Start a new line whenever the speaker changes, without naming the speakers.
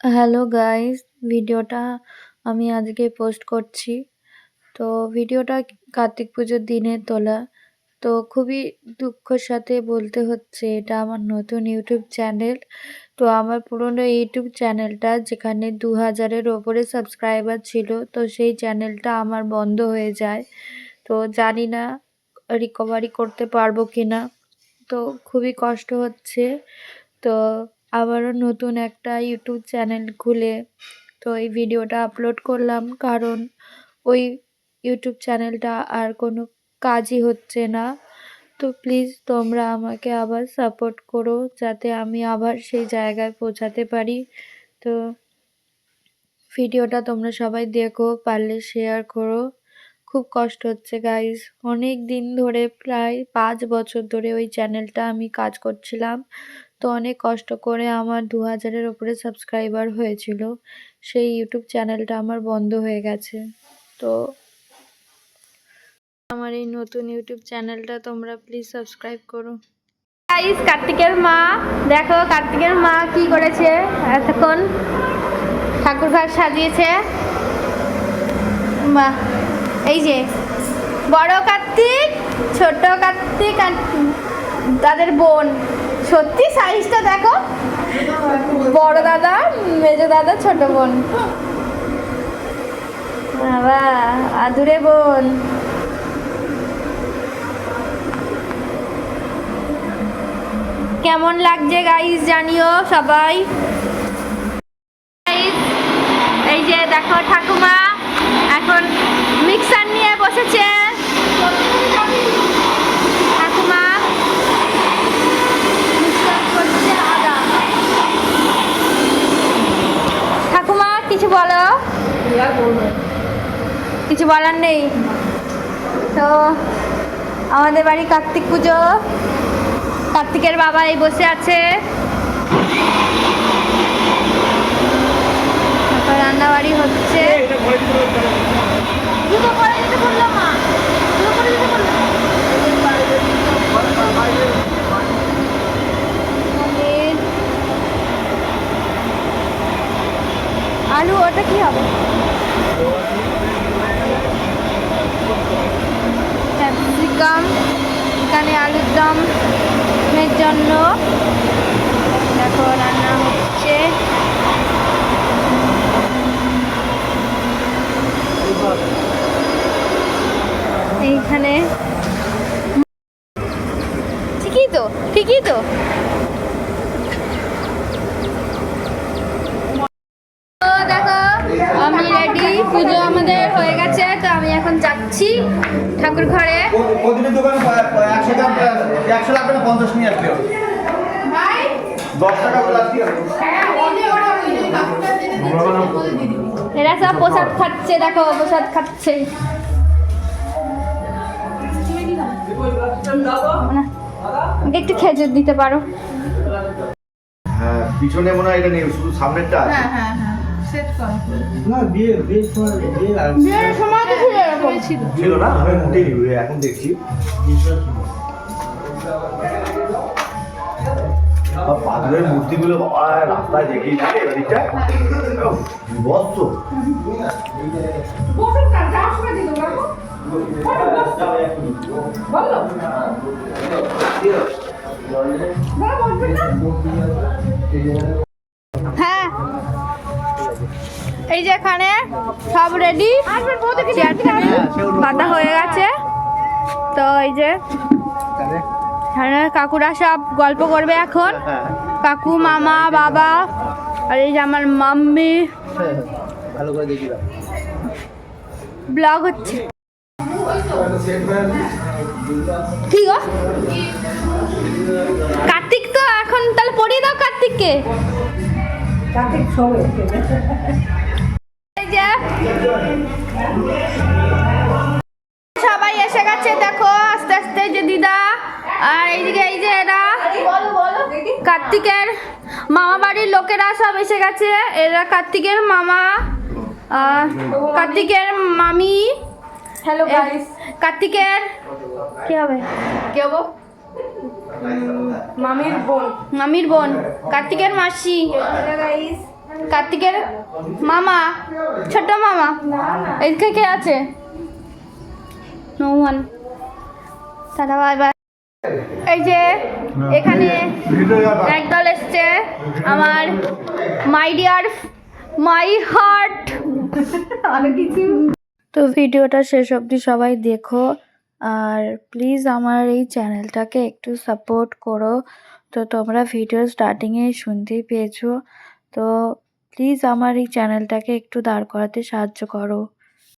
Hello guys, ভিডিওটা আমি আজকে পোস্ট করছি। তো ভিডিওটা কার্তিক পুজোর দিনে তোলা। তো খুবই দুঃখের সাথে বলতে হচ্ছে এটা আমার নতুন ইউটিউব চ্যানেল। তো আমার পুরনো ইউটিউব চ্যানেলটা যেখানে ২০০০ এর ওপরে সাবস্ক্রাইবার ছিল, তো সেই চ্যানেলটা আমার বন্ধ হয়ে যায়। তো জানি না রিকভারি করতে পারবো কিনা। তো খুবই কষ্ট হচ্ছে। তো আবারও নতুন একটা ইউটিউব চ্যানেল খুলে তো এই ভিডিওটা আপলোড করলাম, কারণ ওই ইউটিউব চ্যানেলটা আর কোনো কাজই হচ্ছে না। তো প্লিজ তোমরা আমাকে আবার সাপোর্ট করো যাতে আমি আবার সেই জায়গায় পৌঁছাতে পারি। তো ভিডিওটা তোমরা সবাই দেখো, পারলে শেয়ার করো। খুব কষ্ট হচ্ছে গাইস, অনেক দিন ধরে প্রায় ৫ বছর ধরে ওই চ্যানেলটা আমি কাজ করছিলাম। তো অনেক কষ্ট করে আমার ২০০০-এর ওপরে সাবস্ক্রাইবার হয়েছিল। সেই ইউটিউব চ্যানেলটা আমার বন্ধ হয়ে গেছে। তো আমার এই নতুন ইউটিউব চ্যানেলটা তোমরা প্লিজ সাবস্ক্রাইব করো।
গাইস, কার্তিকের মা দেখো, কার্তিকের মা কি করেছে। এতক্ষণ ঠাকুর ঘর সাজিয়েছে। বাহ, এই যে বড় কার্তিক, ছোট কার্তিক আর তাদের বোন। সত্যি সাইজটা দেখো, বড় দাদা, মেজো দাদা, ছোট বোন। বাবা, আদুরে বোন। কেমন লাগছে গাইস জানিও সবাই। এই যে দেখো ঠাকুমা এখন মিক্সার নিয়ে বসেছে। ঠাকুমা মিক্সার করছে আদা। ঠাকুমা কিছু বলো। কিছু বলার নেই তো। আমাদের বাড়ি কার্তিক পুজো, কার্তিকের বাবা এই বসে আছে। রান্নাবাড়ি হচ্ছে। আলু, ওটা কি হবে? ক্যাপসিকাম, এখানে আলুর দমের জন্য দেখো রান্না হচ্ছে। এইখানে ঠিকই তো, ঠিকই তো। দেখো আমি রেডি, পুজো আমাদের হয়ে গেছে। তো আমি এখন যাচ্ছি ঠাকুর ঘরে। এরা সব প্রসাদ খাচ্ছে, দেখো প্রসাদ খাচ্ছে। আমাকে একটু খেজুর দিতে পারো?
হ্যাঁ, পিছনে মনে হয় এটা নেই, শুধু সামনেরটা আছে।
হ্যাঁ হ্যাঁ হ্যাঁ, সেট করো।
না, বিয়ের সময়
বিয়ের সময় তো ছিল এরকম।
ছিল না, আমি উঠিনি, এখন দেখছি। পাথরের মূর্তিগুলো বাবা রাস্তায় দেখি না, এদিকটা বস্ত।
হ্যাঁ, এই যে এখানে সব রেডি, পাতা হয়ে গেছে। তো এই যে এখানে কাকুরা সব গল্প করবে এখন। কাকু, মামা, বাবা, আর এই যে আমার মাম্মি।
ভালো করে দেখি
ব্লগ হচ্ছে। কি গো কার্তিক, তো এখন তাহলে পড়িয়ে দাও কার্তিককে। এই যে সবাই এসে গেছে দেখো আস্তে আস্তে, যে দিদা আর এইদিকে এই যে এরা কার্তিকের মামা বাড়ির লোকেরা সব এসে গেছে। এরা কার্তিকের মামা, কার্তিকের মামি। হ্যালো গাইস, কার্তিকের কি হবে, কি হবো, মামির বোন, কার্তিকের মাসি। Hello guys. কার্তিকের মামা, ছোট মামা। এদিকে কে আছে? No one. Tata bye bye. এই যে এখানে একদল এসছে আমার মাই ডিয়ার মাই হার্ট অনেক কিছু।
তো ভিডিওটা শেষ অবধি সবাই দেখো, আর প্লিজ আমার এই চ্যানেলটাকে একটু সাপোর্ট করো। তো তোমরা ভিডিও স্টার্টিংয়ে শুনতেই পেয়েছো, তো প্লিজ আমার এই চ্যানেলটাকে একটু দাঁড় করাতে সাহায্য করো।